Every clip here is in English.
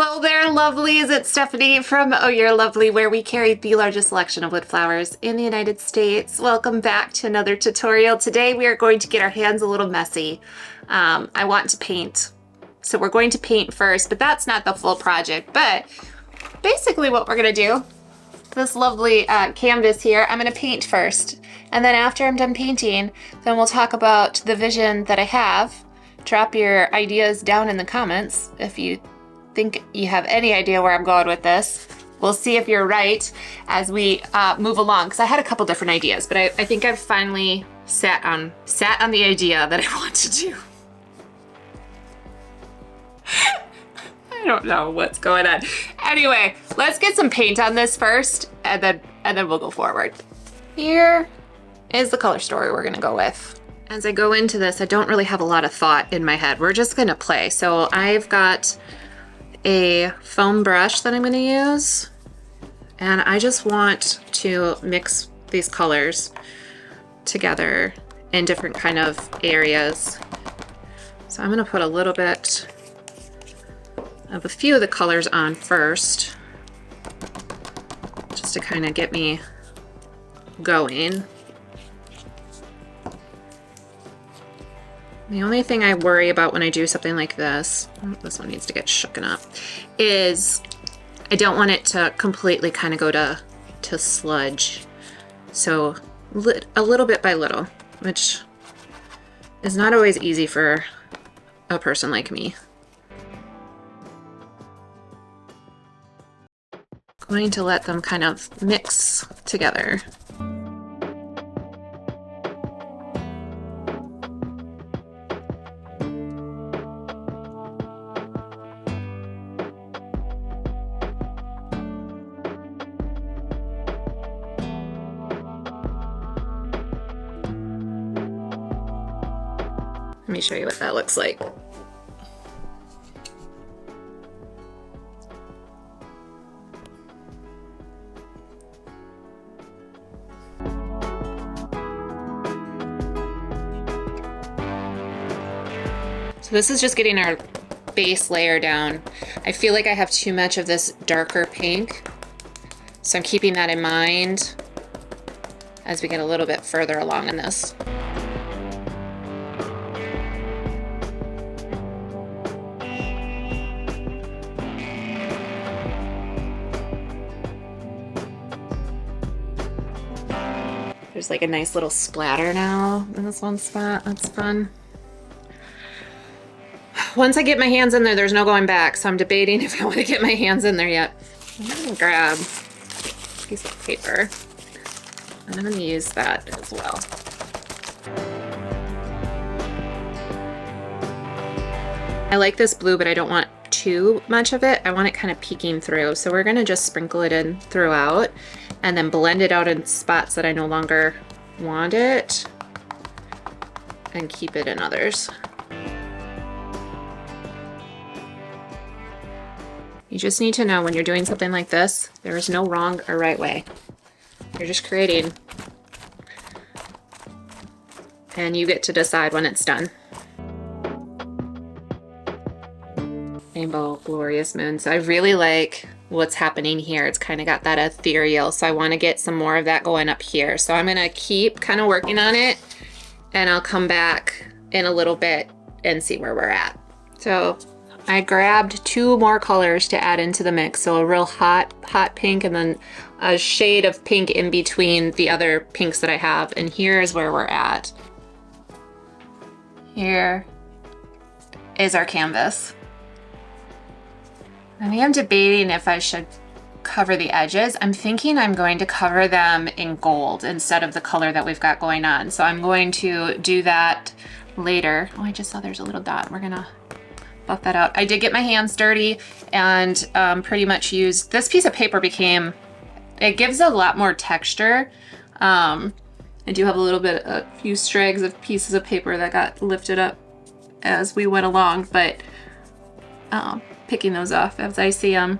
Hello there, lovelies. It's Stephanie from Oh You're Lovely, where we carry the largest selection of wood flowers in the United States. Welcome back to another tutorial. Today we are going to get our hands a little messy. I want to paint, so we're going to paint first, but that's not the full project. But basically what we're gonna do, this lovely canvas here, I'm gonna paint first. And then after I'm done painting, then we'll talk about the vision that I have. Drop your ideas down in the comments if you think you have any idea where I'm going with this. We'll see if you're right as we move along, because I had a couple different ideas, but I think I've finally sat on the idea that I want to do. I don't know what's going on. Anyway, let's get some paint on this first, and then we'll go forward. Here is the color story we're gonna go with. As I go into this, I don't really have a lot of thought in my head. We're just gonna play. So I've got a foam brush that I'm gonna use, and I just want to mix these colors together in different kind of areas. So I'm gonna put a little bit of a few of the colors on first, just to kind of get me going. The only thing I worry about when I do something like this, this one needs to get shooken up, is I don't want it to completely kind of go to sludge. So a little bit by little, which is not always easy for a person like me. Going to let them kind of mix together. Let me show you what that looks like. So this is just getting our base layer down. I feel like I have too much of this darker pink, so I'm keeping that in mind as we get a little bit further along in this. There's like a nice little splatter now in this one spot. That's fun. Once I get my hands in there, there's no going back. So I'm debating if I want to get my hands in there yet. I'm gonna grab a piece of paper, and I'm gonna use that as well. I like this blue, but I don't want too much of it. I want it kind of peeking through. So we're gonna just sprinkle it in throughout, and then blend it out in spots that I no longer want it, and keep it in others. You just need to know when you're doing something like this, there is no wrong or right way. You're just creating, and you get to decide when it's done. Rainbow Glorious Moon. So I really like what's happening here. It's kind of got that ethereal, so I want to get some more of that going up here. So I'm gonna keep kind of working on it, and I'll come back in a little bit and see where we're at. So I grabbed two more colors to add into the mix. So a real hot pink, and then a shade of pink in between the other pinks that I have. And here's where we're at. Here is our canvas. I am debating if I should cover the edges. I'm thinking I'm going to cover them in gold instead of the color that we've got going on. So I'm going to do that later. Oh, I just saw there's a little dot. We're gonna buff that out. I did get my hands dirty and pretty much used, this piece of paper it gives a lot more texture. I do have a few strags of pieces of paper that got lifted up as we went along, but picking those off as I see them.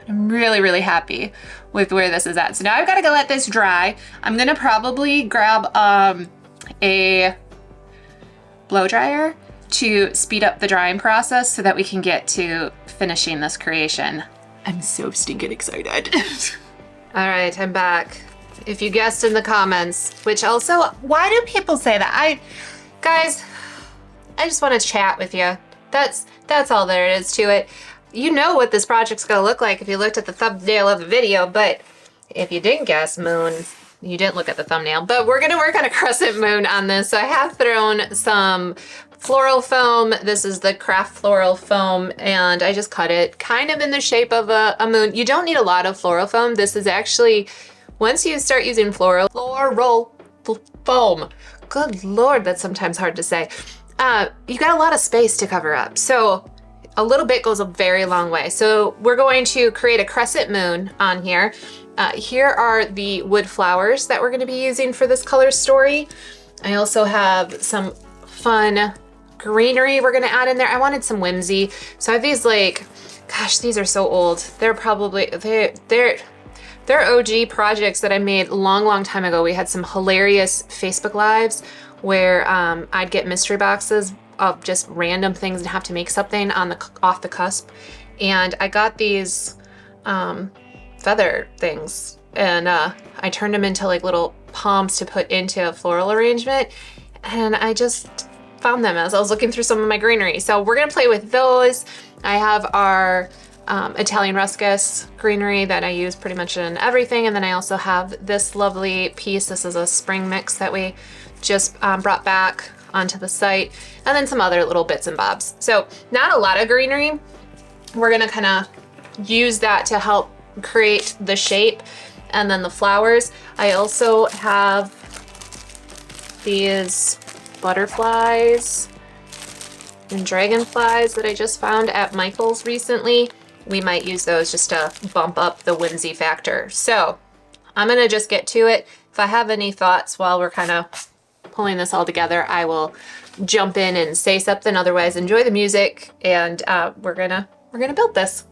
I'm really, really happy with where this is at. So now I've got to go let this dry. I'm gonna probably grab a blow dryer to speed up the drying process so that we can get to finishing this creation. I'm so stinking excited. All right, I'm back. If you guessed in the comments, which also, why do people say that? Guys, I just want to chat with you. That's all there is to it. You know what this project's gonna look like if you looked at the thumbnail of the video, but if you didn't guess moon, you didn't look at the thumbnail. But we're gonna work on a crescent moon on this. So I have thrown some floral foam. This is the craft floral foam, and I just cut it kind of in the shape of a moon. You don't need a lot of floral foam. This is actually, once you start using floral foam, good Lord, that's sometimes hard to say. You got a lot of space to cover up. So a little bit goes a very long way. So we're going to create a crescent moon on here. Here are the wood flowers that we're going to be using for this color story. I also have some fun greenery we're going to add in there. I wanted some whimsy. So I have these, like, gosh, these are so old. They're probably, they're OG projects that I made a long time ago. We had some hilarious Facebook Lives where I'd get mystery boxes of just random things and have to make something on off the cusp. And I got these feather things, and I turned them into like little palms to put into a floral arrangement. And I just found them as I was looking through some of my greenery. So we're gonna play with those. I have our Italian ruscus greenery that I use pretty much in everything. And then I also have this lovely piece. This is a spring mix that we just brought back onto the site, and then some other little bits and bobs. So not a lot of greenery. We're gonna kind of use that to help create the shape, and then the flowers. I also have these butterflies and dragonflies that I just found at Michael's recently. We might use those just to bump up the whimsy factor. So I'm gonna just get to it. If I have any thoughts while we're kind of pulling this all together, I will jump in and say something. Otherwise, enjoy the music, and we're gonna build this.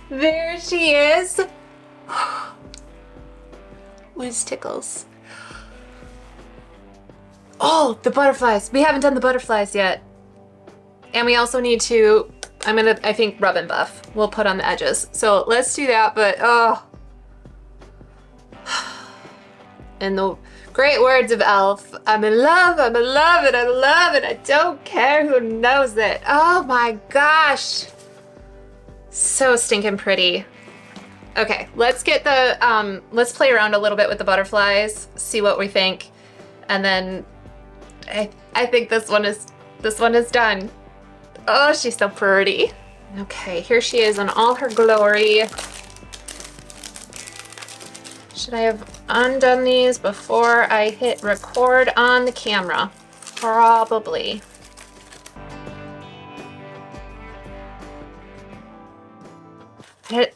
There she is. Whiz tickles. Oh, the butterflies. We haven't done the butterflies yet. And we also need to, I think, rub and buff. We'll put on the edges. So let's do that, but oh. In the great words of Elf, I'm in love, I'm in love, and I love it. I don't care who knows it. Oh my gosh. So stinking pretty. Okay, let's get the, let's play around a little bit with the butterflies, see what we think. And then I think this one is done. Oh, she's so pretty. Okay, here she is in all her glory. Should I have undone these before I hit record on the camera? Probably.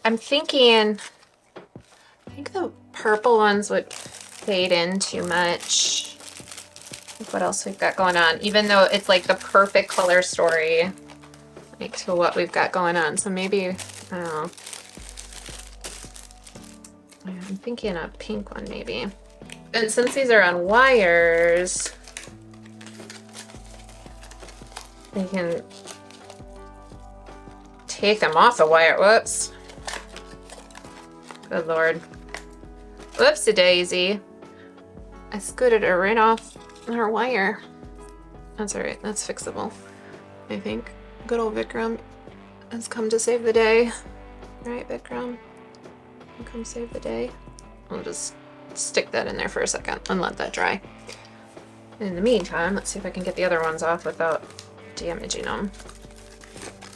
I'm thinking, I think the purple ones would fade in too much. What else we've got going on? Even though it's like the perfect color story, like to what we've got going on. So maybe, I don't know. I'm thinking a pink one maybe. And since these are on wires, we can take them off the wire. Whoops. Good Lord. Whoopsie daisy. I scooted her right off her wire. That's all right, that's fixable, I think. Good old Vikram has come to save the day. Right, Vikram? Come save the day. I'll just stick that in there for a second and let that dry. In the meantime, let's see if I can get the other ones off without damaging them.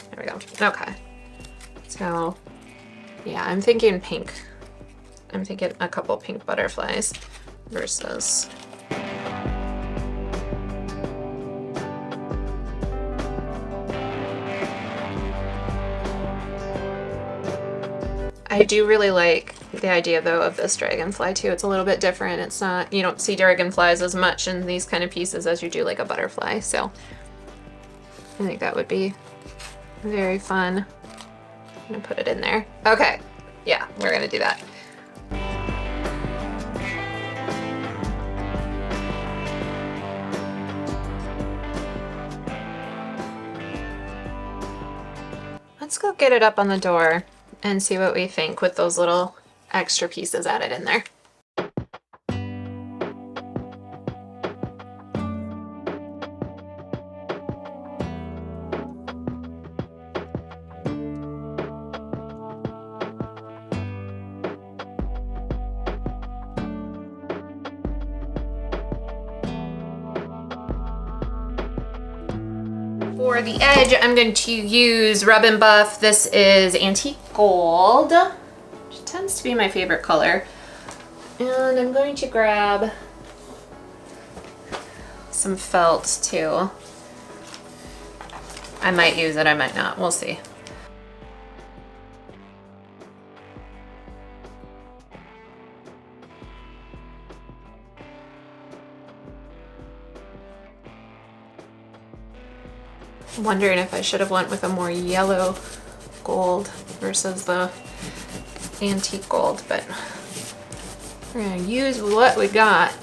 There we go. Okay. So, yeah, I'm thinking pink. I'm thinking a couple pink butterflies versus... I do really like the idea though of this dragonfly too. It's a little bit different. It's not, you don't see dragonflies as much in these kind of pieces as you do like a butterfly. So I think that would be very fun. I'm gonna put it in there. Okay, yeah, we're gonna do that. Let's go get it up on the door and see what we think with those little extra pieces added in there. For the edge, I'm going to use Rub and Buff. This is Antique Gold, which tends to be my favorite color. And I'm going to grab some felt too. I might use it, I might not, we'll see. I'm wondering if I should have went with a more yellow gold versus the antique gold, but we're gonna use what we got.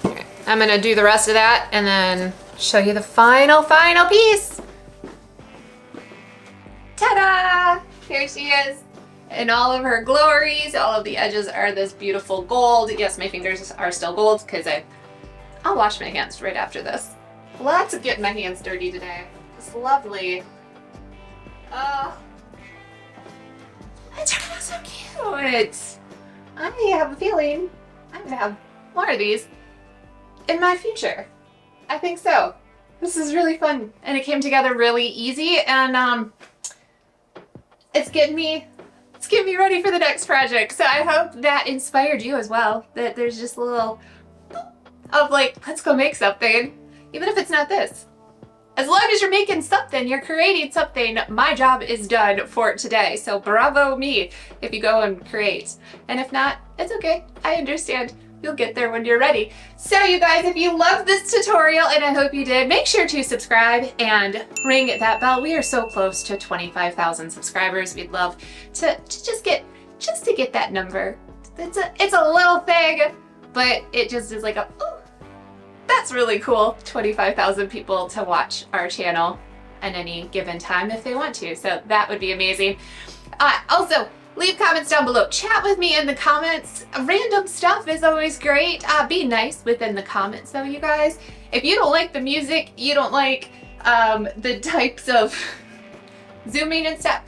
Okay, I'm gonna do the rest of that and then show you the final piece. Ta-da! Here she is. In all of her glories, all of the edges are this beautiful gold. Yes, my fingers are still gold because I'll wash my hands right after this. Lots of getting my hands dirty today. It's lovely. Oh, it turned out so cute. I have a feeling I'm gonna have more of these in my future. I think so. This is really fun and it came together really easy and it's getting me ready for the next project. So I hope that inspired you as well, that there's just a little of like, let's go make something, even if it's not this. As long as you're making something, you're creating something, my job is done for today. So bravo me if you go and create. And if not, it's okay. I understand. You'll get there when you're ready. So you guys, if you loved this tutorial, and I hope you did, make sure to subscribe and ring that bell. We are so close to 25,000 subscribers. We'd love to just get that number. It's a little thing, but it just is like a, ooh, that's really cool. 25,000 people to watch our channel. at any given time if they want to. So that would be amazing. Also, leave comments down below. Chat with me in the comments. Random stuff is always great. Be nice within the comments though, you guys. If you don't like the music, you don't like the types of zooming and stuff,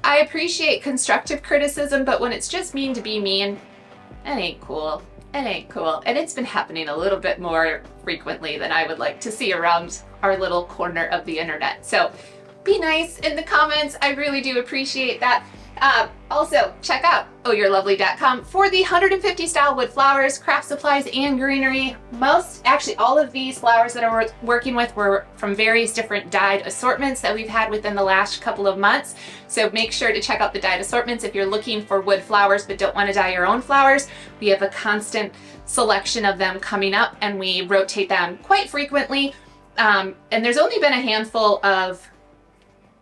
I appreciate constructive criticism, but when it's just mean to be mean, it ain't cool. It ain't cool. And it's been happening a little bit more frequently than I would like to see around our little corner of the internet. So be nice in the comments. I really do appreciate that. Also, check out ohyourlovely.com for the 150 style wood flowers, craft supplies, and greenery. Actually all of these flowers that I'm working with were from various different dyed assortments that we've had within the last couple of months. So make sure to check out the dyed assortments if you're looking for wood flowers but don't want to dye your own flowers. We have a constant selection of them coming up and we rotate them quite frequently. And there's only been a handful of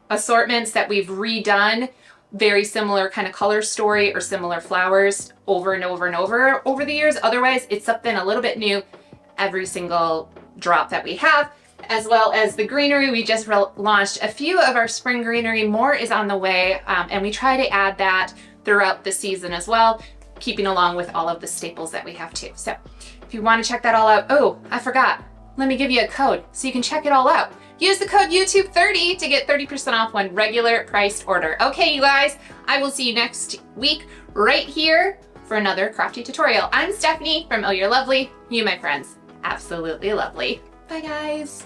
assortments that we've redone very similar kind of color story or similar flowers over and over and over the years. Otherwise, it's something a little bit new every single drop that we have. As well as the greenery, we just launched a few of our spring greenery. More is on the way, and we try to add that throughout the season as well, keeping along with all of the staples that we have too. So if you want to check that all out, oh, I forgot. Let me give you a code so you can check it all out. Use the code YouTube30 to get 30% off one regular priced order. Okay, you guys, I will see you next week right here for another crafty tutorial. I'm Stephanie from Oh You're Lovely. You, my friends, absolutely lovely. Bye, guys.